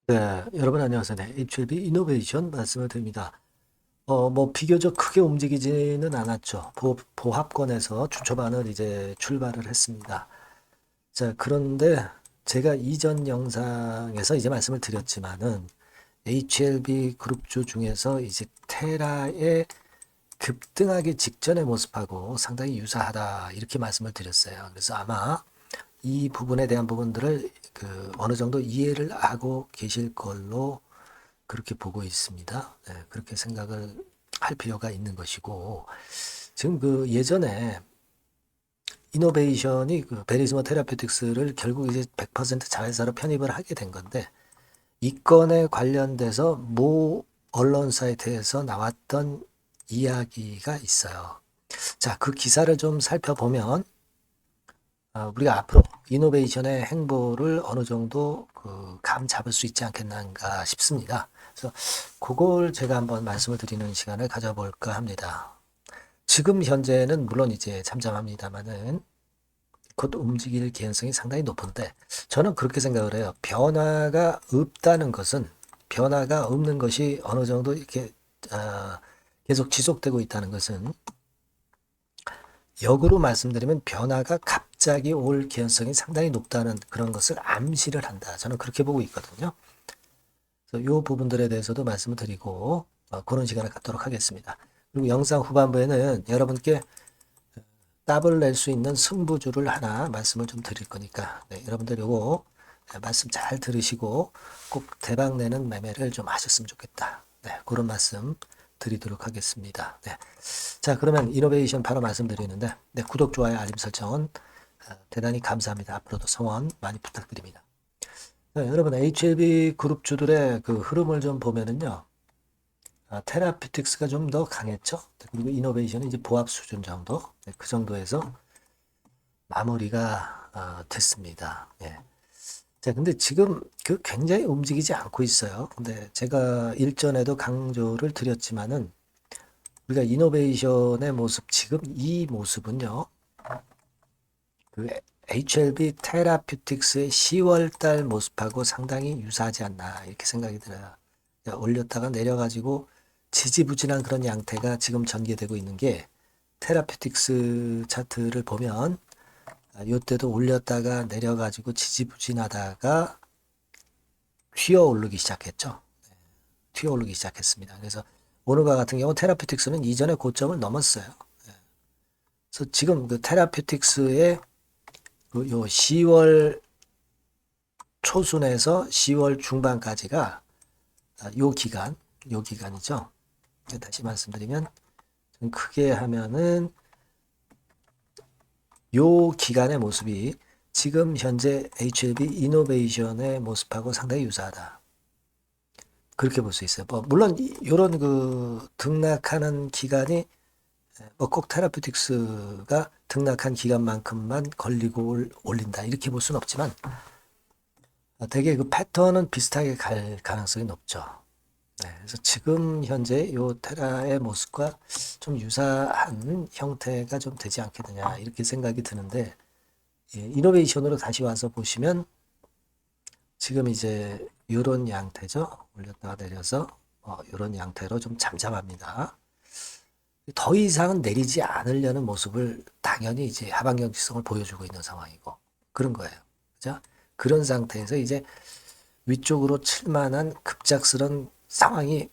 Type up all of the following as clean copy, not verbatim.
네, 여러분 안녕하세요. 네, HLB 이노베이션 말씀을 드립니다. 비교적 크게 움직이지는 않았죠. 보합권에서 주초반을 이제 출발을 했습니다. 자, 그런데 제가 이전 영상에서 이제 말씀을 드렸지만은 HLB 그룹주 중에서 이제 테라의 급등하기 직전의 모습하고 상당히 유사하다 이렇게 말씀을 드렸어요. 그래서 아마 이 부분에 대한 부분들을 어느 정도 이해를 하고 계실 걸로 그렇게 보고 있습니다. 네, 그렇게 생각을 할 필요가 있는 것이고, 지금 예전에 이노베이션이 베리스모 테라피틱스를 결국 이제 100% 자회사로 편입을 하게 된 건데, 이 건에 관련돼서 모 언론 사이트에서 나왔던 이야기가 있어요. 자, 그 기사를 좀 살펴보면, 우리가 앞으로 이노베이션의 행보를 어느 정도 감 잡을 수 있지 않겠는가 싶습니다. 그래서 그걸 제가 한번 말씀을 드리는 시간을 가져볼까 합니다. 지금 현재는 물론 이제 잠잠합니다만은 곧 움직일 개연성이 상당히 높은데 저는 그렇게 생각을 해요. 변화가 없다는 것은 변화가 없는 것이 어느 정도 이렇게 계속 지속되고 있다는 것은 역으로 말씀드리면 변화가 갑자기 올 개연성이 상당히 높다는 그런 것을 암시를 한다. 저는 그렇게 보고 있거든요. 그래서 이 부분들에 대해서도 말씀을 드리고 그런 시간을 갖도록 하겠습니다. 그리고 영상 후반부에는 여러분께 답을 낼 수 있는 승부주를 하나 말씀을 좀 드릴 거니까 네, 여러분들 요거 말씀 잘 들으시고 꼭 대박 내는 매매를 좀 하셨으면 좋겠다. 네, 그런 말씀 드리도록 하겠습니다. 네. 자, 그러면 이노베이션 바로 말씀드리는데 네, 구독, 좋아요, 알림 설정은 대단히 감사합니다. 앞으로도 성원 많이 부탁드립니다. 네, 여러분 HLB 그룹주들의 그 흐름을 좀 보면은요. 테라피틱스가 좀 더 강했죠. 그리고 이노베이션은 이제 보합 수준 정도, 네, 그 정도에서 마무리가 됐습니다. 예. 자, 근데 지금 굉장히 움직이지 않고 있어요. 근데 제가 일전에도 강조를 드렸지만은 우리가 이노베이션의 모습, 지금 이 모습은요, 그 HLB 테라퓨틱스의 10월 달 모습하고 상당히 유사하지 않나 이렇게 생각이 들어요. 올렸다가 내려가지고 지지부진한 그런 양태가 지금 전개되고 있는 게 테라퓨틱스 차트를 보면 이때도 올렸다가 내려가지고 지지부진하다가 튀어 오르기 시작했죠. 튀어 오르기 시작했습니다. 그래서 오늘과 같은 경우 테라퓨틱스는 이전의 고점을 넘었어요. 그래서 지금 그 테라퓨틱스의 요 10월 초순에서 10월 중반까지가 요 기간이죠. 다시 말씀드리면 좀 크게 하면은 요 기간의 모습이 지금 현재 HLB 이노베이션의 모습하고 상당히 유사하다. 그렇게 볼 수 있어요. 물론 이런 등락하는 기간이 꼭 테라퓨틱스가 등락한 기간만큼만 걸리고 올린다 이렇게 볼 수는 없지만 되게 그 패턴은 비슷하게 갈 가능성이 높죠. 네, 그래서 지금 현재 요 테라의 모습과 좀 유사한 형태가 좀 되지 않겠느냐 이렇게 생각이 드는데 예, 이노베이션으로 다시 와서 보시면 지금 이제 요런 양태죠. 올렸다가 내려서 요런 양태로 좀 잠잠합니다. 더 이상은 내리지 않으려는 모습을 당연히 이제 하방 경직성을 보여주고 있는 상황이고 그런 거예요. 그죠? 그런 상태에서 이제 위쪽으로 칠 만한 급작스런 상황이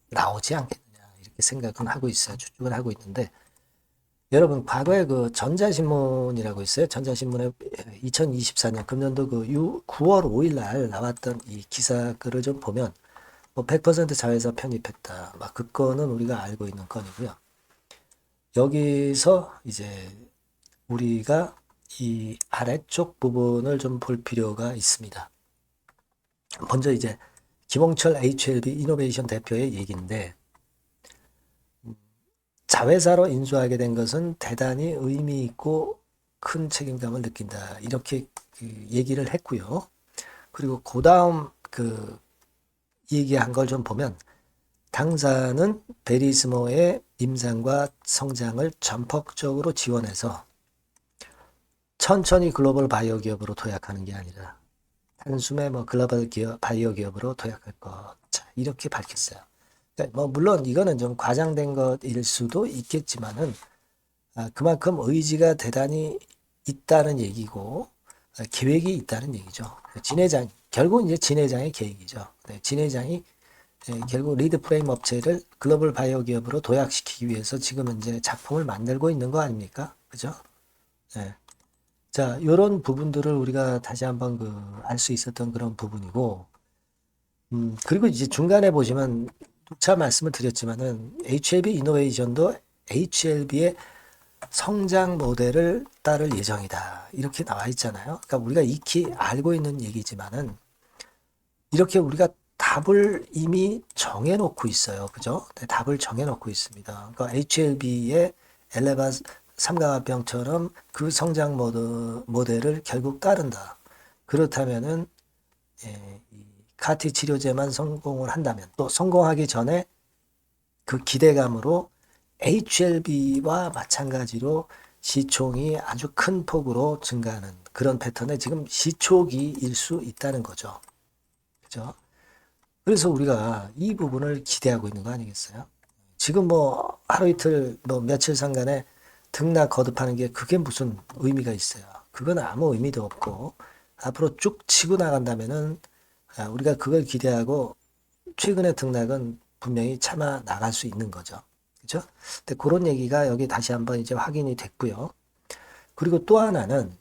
나오지 않겠느냐 이렇게 생각은 하고 있어요. 추측을 하고 있는데 여러분 과거에 그 전자신문이라고 있어요. 전자신문에 2024년 금년도 9월 5일 날 나왔던 이 기사 글을 좀 보면 뭐 100% 자회사 편입했다. 막 그 건은 우리가 알고 있는 건이고요. 여기서 이제 우리가 이 아래쪽 부분을 좀 볼 필요가 있습니다. 먼저 이제 김홍철 HLB 이노베이션 대표의 얘기인데 자회사로 인수하게 된 것은 대단히 의미 있고 큰 책임감을 느낀다. 이렇게 얘기를 했고요. 그리고 그 다음 얘기한 걸 좀 보면 당사는 베리스모의 임상과 성장을 전폭적으로 지원해서 천천히 글로벌 바이오 기업으로 도약하는 게 아니라 한숨에 뭐 글로벌 기업, 바이오 기업으로 도약할 것. 자, 이렇게 밝혔어요. 그러니까 뭐 물론 이거는 좀 과장된 것일 수도 있겠지만은 그만큼 의지가 대단히 있다는 얘기고 계획이 있다는 얘기죠. 진 회장 결국 이제 진 회장의 계획이죠. 네, 진 회장이 결국 리드 프레임 업체를 글로벌 바이오 기업으로 도약시키기 위해서 지금 이제 작품을 만들고 있는 거 아닙니까? 그죠? 네. 자, 요런 부분들을 우리가 다시 한번 알 수 있었던 그런 부분이고, 그리고 이제 중간에 보시면 누차 말씀을 드렸지만은 HLB 이노베이션도 HLB의 성장 모델을 따를 예정이다. 이렇게 나와 있잖아요. 그러니까 우리가 익히 알고 있는 얘기지만은 이렇게 우리가 답을 이미 정해놓고 있어요. 그죠? 네, 답을 정해놓고 있습니다. 그러니까 HLB의 엘레바 삼각화병처럼 그 성장 모델을 결국 따른다. 그렇다면은 이 카티 치료제만 성공을 한다면 또 성공하기 전에 그 기대감으로 HLB와 마찬가지로 시총이 아주 큰 폭으로 증가하는 그런 패턴에 지금 시초기일 수 있다는 거죠. 그죠? 그래서 우리가 이 부분을 기대하고 있는 거 아니겠어요? 지금 뭐 하루 이틀 뭐 며칠 상간에 등락 거듭하는 게 그게 무슨 의미가 있어요? 그건 아무 의미도 없고 앞으로 쭉 치고 나간다면은 우리가 그걸 기대하고 최근의 등락은 분명히 참아 나갈 수 있는 거죠. 그죠? 근데 그런 얘기가 여기 다시 한번 이제 확인이 됐고요. 그리고 또 하나는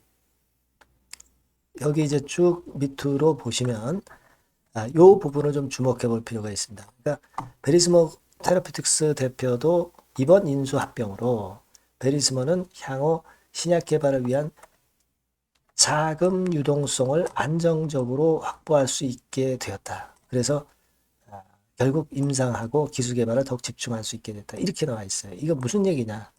여기 이제 쭉 밑으로 보시면 요 부분을 좀 주목해 볼 필요가 있습니다. 그러니까 베리스모 테라피틱스 대표도 이번 인수 합병으로 베리스모는 향후 신약 개발을 위한 자금 유동성을 안정적으로 확보할 수 있게 되었다. 그래서 결국 임상하고 기술 개발에 더욱 집중할 수 있게 됐다. 이렇게 나와 있어요. 이거 무슨 얘기냐?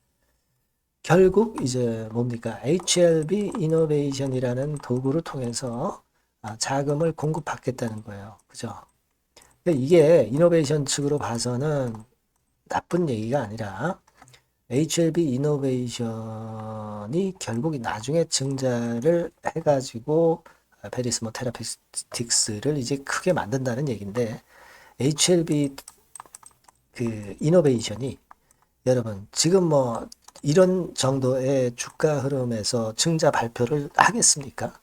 결국 이제 뭡니까? HLB 이노베이션이라는 도구를 통해서 자금을 공급받겠다는 거예요. 그죠? 이게 이노베이션 측으로 봐서는 나쁜 얘기가 아니라 HLB 이노베이션이 결국 나중에 증자를 해가지고 페리스모 테라피틱스를 이제 크게 만든다는 얘기인데 HLB 그 이노베이션이 여러분 지금 뭐 이런 정도의 주가 흐름에서 증자 발표를 하겠습니까?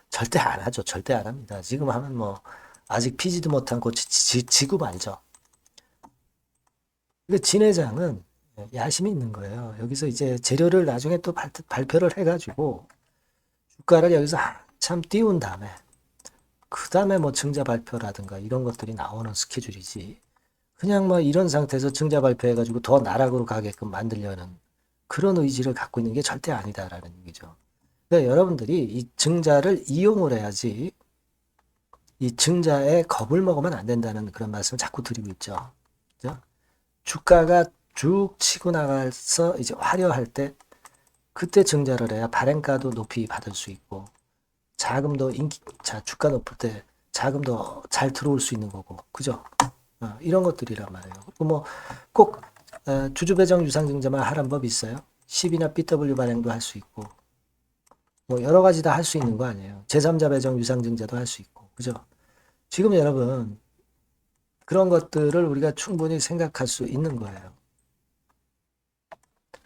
절대 안 하죠. 절대 안 합니다. 지금 하면 뭐 아직 피지도 못한 꽃이 지고 말죠. 근데 진 회장은 야심이 있는 거예요. 여기서 이제 재료를 나중에 또 발표를 해가지고 주가를 여기서 한참 띄운 다음에 그 다음에 뭐 증자 발표라든가 이런 것들이 나오는 스케줄이지. 그냥 뭐 이런 상태에서 증자 발표해가지고 더 나락으로 가게끔 만들려는 그런 의지를 갖고 있는 게 절대 아니다라는 얘기죠. 그러니까 여러분들이 이 증자를 이용을 해야지 이 증자에 겁을 먹으면 안 된다는 그런 말씀을 자꾸 드리고 있죠. 그죠? 주가가 쭉 치고 나가서 이제 화려할 때 그때 증자를 해야 발행가도 높이 받을 수 있고 자금도 주가 높을 때 자금도 잘 들어올 수 있는 거고 그죠? 이런 것들이란 말이에요. 그리고 뭐꼭 주주배정 유상증자만 하란 법이 있어요. 10이나 BW 발행도 할 수 있고 뭐 여러 가지 다 할 수 있는 거 아니에요. 제3자 배정 유상증자도 할 수 있고 그죠? 지금 여러분 그런 것들을 우리가 충분히 생각할 수 있는 거예요.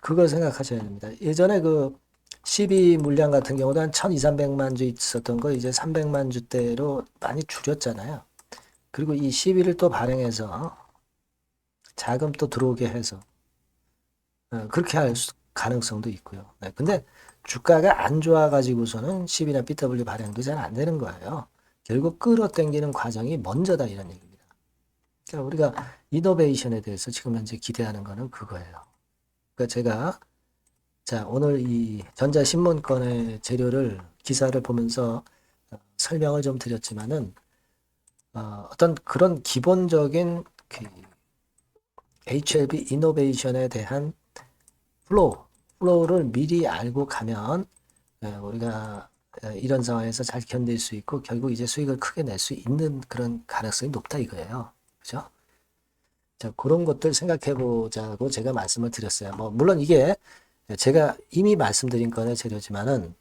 그걸 생각하셔야 됩니다. 예전에 그 12 물량 같은 경우도 한 1200~300만 주 있었던 거 이제 300만 주대로 많이 줄였잖아요. 그리고 이 12를 또 발행해서 자금 또 들어오게 해서 그렇게 할 가능성도 있고요. 네, 근데 주가가 안 좋아가지고서는 10이나 BW 발행도 잘 안 되는 거예요. 결국 끌어당기는 과정이 먼저다 이런 얘기입니다. 그러니까 우리가 이노베이션에 대해서 지금 현재 기대하는 거는 그거예요. 그러니까 제가 자 오늘 이 전자신문권의 재료를 기사를 보면서 설명을 좀 드렸지만은 어떤 그런 기본적인 그 HLB 이노베이션에 대한 플로우를 미리 알고 가면 우리가 이런 상황에서 잘 견딜 수 있고 결국 이제 수익을 크게 낼 수 있는 그런 가능성이 높다 이거예요. 그죠? 자, 그런 것들 생각해 보자고 제가 말씀을 드렸어요. 뭐 물론 이게 제가 이미 말씀드린 건의 재료지만은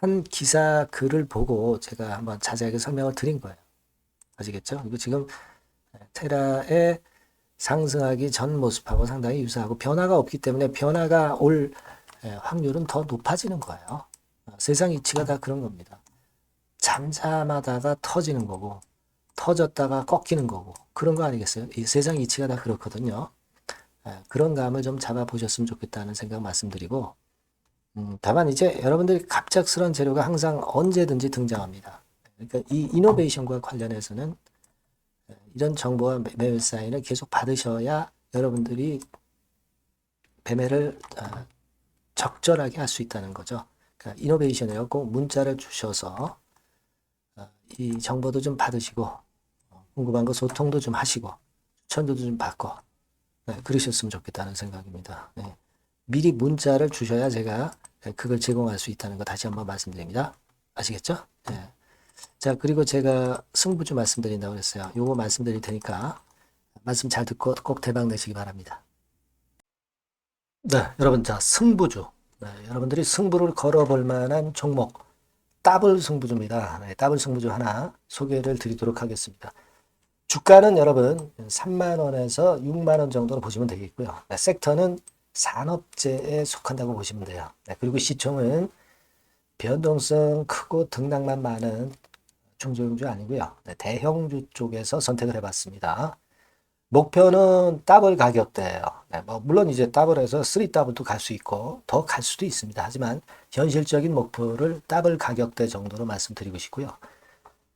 한 기사 글을 보고 제가 한번 자세하게 설명을 드린 거예요. 아시겠죠? 이거 지금 테라의 상승하기 전 모습하고 상당히 유사하고 변화가 없기 때문에 변화가 올 확률은 더 높아지는 거예요. 세상 이치가 다 그런 겁니다. 잠잠하다가 터지는 거고 터졌다가 꺾이는 거고 그런 거 아니겠어요? 이 세상 이치가 다 그렇거든요. 그런 감을 좀 잡아보셨으면 좋겠다는 생각 말씀드리고 다만 이제 여러분들이 갑작스러운 재료가 항상 언제든지 등장합니다. 그러니까 이 이노베이션과 관련해서는 이런 정보와 매매 사인을 계속 받으셔야 여러분들이 매매를 적절하게 할 수 있다는 거죠. 그러니까 이노베이션에 꼭 문자를 주셔서 이 정보도 좀 받으시고 궁금한 거 소통도 좀 하시고 추천도 좀 받고 그러셨으면 좋겠다는 생각입니다. 네. 미리 문자를 주셔야 제가 그걸 제공할 수 있다는 거 다시 한번 말씀드립니다. 아시겠죠? 네. 자, 그리고 제가 승부주 말씀드린다고 그랬어요. 요거 말씀드릴 테니까 말씀 잘 듣고 꼭 대박 내시기 바랍니다. 네, 여러분, 자, 승부주. 네, 여러분들이 승부를 걸어볼 만한 종목, 더블 승부주입니다. 네, 더블 승부주 하나 소개를 드리도록 하겠습니다. 주가는 여러분 3만원에서 6만원 정도로 보시면 되겠고요. 네, 섹터는 산업재에 속한다고 보시면 돼요. 네, 그리고 시총은 변동성 크고 등락만 많은 중소형주 아니고요. 네, 대형주 쪽에서 선택을 해봤습니다. 목표는 더블 가격대예요. 네, 뭐 물론 이제 더블에서 3더블도 갈 수 있고 더 갈 수도 있습니다. 하지만 현실적인 목표를 더블 가격대 정도로 말씀드리고 싶고요.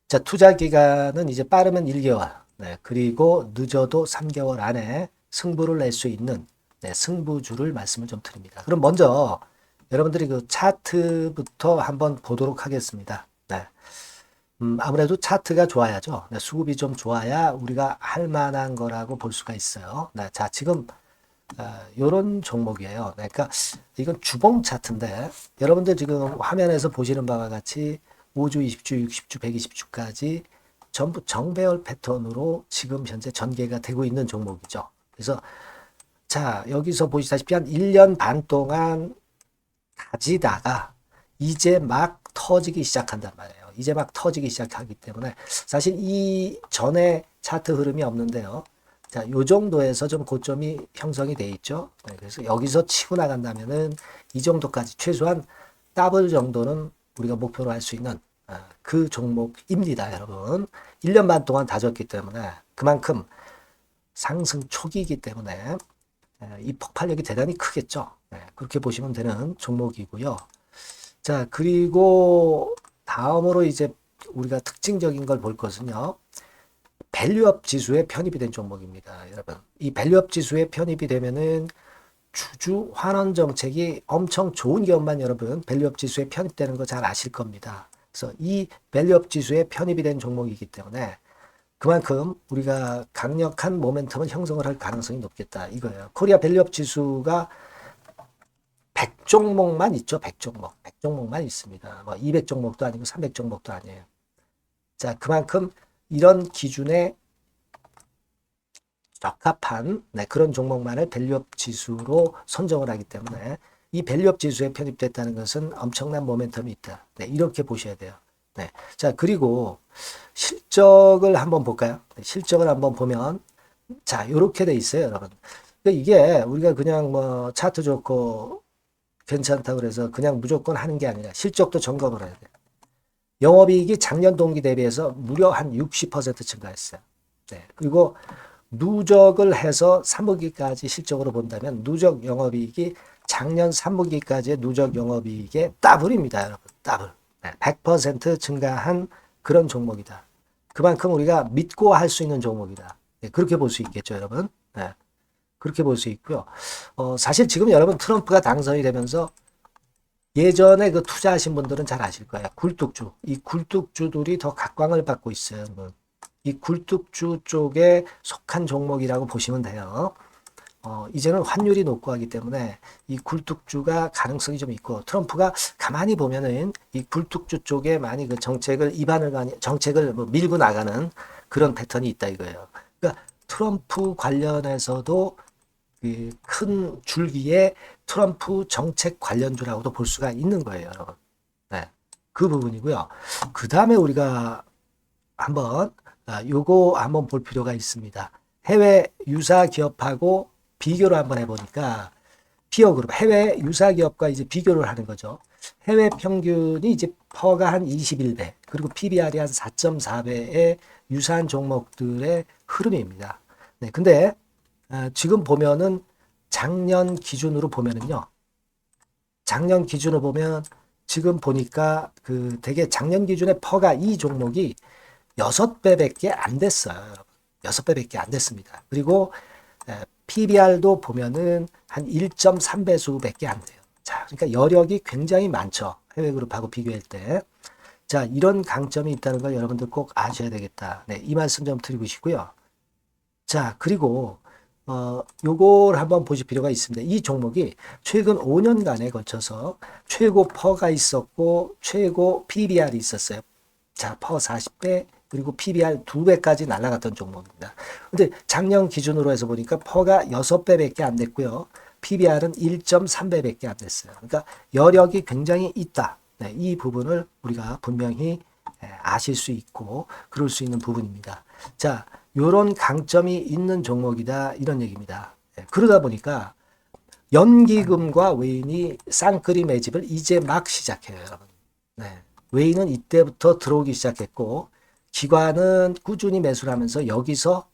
자, 투자 기간은 이제 빠르면 1개월, 네, 그리고 늦어도 3개월 안에 승부를 낼 수 있는 승부주를 말씀을 좀 드립니다. 그럼 먼저 여러분들이 그 차트부터 한번 보도록 하겠습니다. 네. 아무래도 차트가 좋아야죠. 네, 수급이 좀 좋아야 우리가 할 만한 거라고 볼 수가 있어요. 네, 자, 지금 요런 종목이에요. 네, 그러니까 이건 주봉 차트인데 여러분들 지금 화면에서 보시는 바와 같이 5주, 20주, 60주, 120주까지 전부 정배열 패턴으로 지금 현재 전개가 되고 있는 종목이죠. 그래서 자, 여기서 보시다시피 한 1년 반 동안 가지다가 이제 막 터지기 시작한단 말이에요. 이제 막 터지기 시작하기 때문에 사실 이 전에 차트 흐름이 없는데요. 자, 요 정도에서 좀 고점이 형성이 돼 있죠. 네, 그래서 여기서 치고 나간다면은 이 정도까지 최소한 더블 정도는 우리가 목표로 할 수 있는 그 종목입니다, 여러분. 1년 반 동안 다졌기 때문에 그만큼 상승 초기이기 때문에 이 폭발력이 대단히 크겠죠. 네, 그렇게 보시면 되는 종목이고요. 자, 그리고 다음으로 이제 우리가 특징적인 걸 볼 것은요. 밸류업 지수에 편입이 된 종목입니다, 여러분. 이 밸류업 지수에 편입이 되면은 주주 환원 정책이 엄청 좋은 기업만 여러분 밸류업 지수에 편입되는 거 잘 아실 겁니다. 그래서 이 밸류업 지수에 편입이 된 종목이기 때문에 그만큼 우리가 강력한 모멘텀을 형성을 할 가능성이 높겠다 이거예요. 코리아 밸류업 지수가 100종목만 있죠. 100종목. 100종목만 있습니다. 뭐 200종목도 아니고 300종목도 아니에요. 자, 그만큼 이런 기준에 적합한 그런 종목만을 밸류업 지수로 선정을 하기 때문에 이 밸류업 지수에 편입됐다는 것은 엄청난 모멘텀이 있다. 네, 이렇게 보셔야 돼요. 네. 자, 그리고 실적을 한번 볼까요? 네, 실적을 한번 보면 자, 이렇게 돼 있어요, 여러분. 이게 우리가 그냥 뭐 차트 좋고 괜찮다고 그래서 그냥 무조건 하는 게 아니라 실적도 점검을 해야 돼요. 영업이익이 작년 동기 대비해서 무려 한 60% 증가했어요. 네. 그리고 누적을 해서 3분기까지 실적으로 본다면 누적 영업이익이 작년 3분기까지의 누적 영업이익의 더블입니다, 여러분. 더블. 네. 100% 증가한 그런 종목이다. 그만큼 우리가 믿고 할 수 있는 종목이다. 네. 그렇게 볼 수 있겠죠, 여러분. 네. 그렇게 볼 수 있고요. 사실 지금 여러분 트럼프가 당선이 되면서 예전에 그 투자하신 분들은 잘 아실 거예요. 굴뚝주. 이 굴뚝주들이 더 각광을 받고 있어요. 이 굴뚝주 쪽에 속한 종목이라고 보시면 돼요. 이제는 환율이 높고 하기 때문에 이 굴뚝주가 가능성이 좀 있고 트럼프가 가만히 보면은 이 굴뚝주 쪽에 많이 그 정책을 뭐 밀고 나가는 그런 패턴이 있다 이거예요. 그러니까 트럼프 관련해서도 그 큰 줄기에 트럼프 정책 관련주라고도 볼 수가 있는 거예요, 여러분. 네. 그 부분이고요. 그 다음에 우리가 한번 요거 한번 볼 필요가 있습니다. 해외 유사 기업하고 비교를 한번 해보니까 피어 그룹 해외 유사 기업과 이제 비교를 하는 거죠. 해외 평균이 이제 퍼가 한 21배 그리고 PBR이 한 4.4배의 유사한 종목들의 흐름입니다. 네, 근데 지금 보면은 작년 기준으로 보면은요. 작년 기준으로 보면 지금 보니까 그 되게 작년 기준에 퍼가 이 종목이 6배밖에 안 됐어요. 여러분. 6배밖에 안 됐습니다. 그리고 PBR도 보면은 한 1.3배수밖에 안 돼요. 자, 그러니까 여력이 굉장히 많죠. 해외 그룹하고 비교할 때. 자, 이런 강점이 있다는 걸 여러분들 꼭 아셔야 되겠다. 네, 이 말씀 좀 드리고 싶고요. 자, 그리고 요걸 한번 보실 필요가 있습니다. 이 종목이 최근 5년간에 걸쳐서 최고 퍼가 있었고 최고 PBR이 있었어요. 자, 퍼 40배 그리고 PBR 2배까지 날아갔던 종목입니다. 근데 작년 기준으로 해서 보니까 퍼가 6배밖에 안 됐고요. PBR은 1.3배밖에 안 됐어요. 그러니까 여력이 굉장히 있다. 네, 이 부분을 우리가 분명히 아실 수 있고 그럴 수 있는 부분입니다. 자, 요런 강점이 있는 종목이다 이런 얘기입니다. 그러다 보니까 연기금과 외인이 쌍끌이 매집을 이제 막 시작해요, 여러분. 네. 외인은 이때부터 들어오기 시작했고 기관은 꾸준히 매수를 하면서 여기서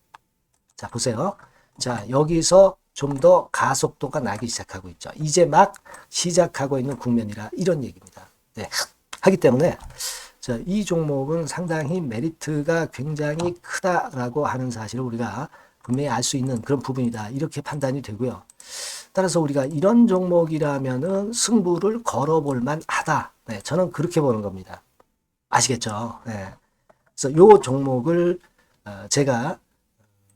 자 보세요. 자 여기서 좀 더 가속도가 나기 시작하고 있죠. 이제 막 시작하고 있는 국면이라 이런 얘기입니다. 네. 하기 때문에 자, 이 종목은 상당히 메리트가 굉장히 크다라고 하는 사실을 우리가 분명히 알 수 있는 그런 부분이다. 이렇게 판단이 되고요. 따라서 우리가 이런 종목이라면은 승부를 걸어볼 만하다. 네, 저는 그렇게 보는 겁니다. 아시겠죠? 네. 그래서 요 종목을 제가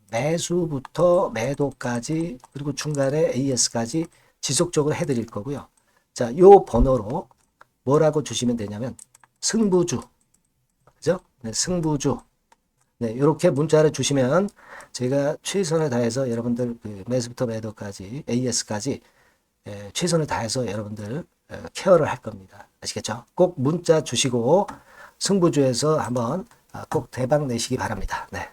매수부터 매도까지 그리고 중간에 AS까지 지속적으로 해드릴 거고요. 자, 요 번호로 뭐라고 주시면 되냐면 승부주, 그죠? 네, 승부주. 네, 이렇게 문자를 주시면 제가 최선을 다해서 여러분들 그 매수부터 매도까지 AS까지 최선을 다해서 여러분들 케어를 할 겁니다. 아시겠죠? 꼭 문자 주시고 승부주에서 한번 꼭 대박 내시기 바랍니다. 네.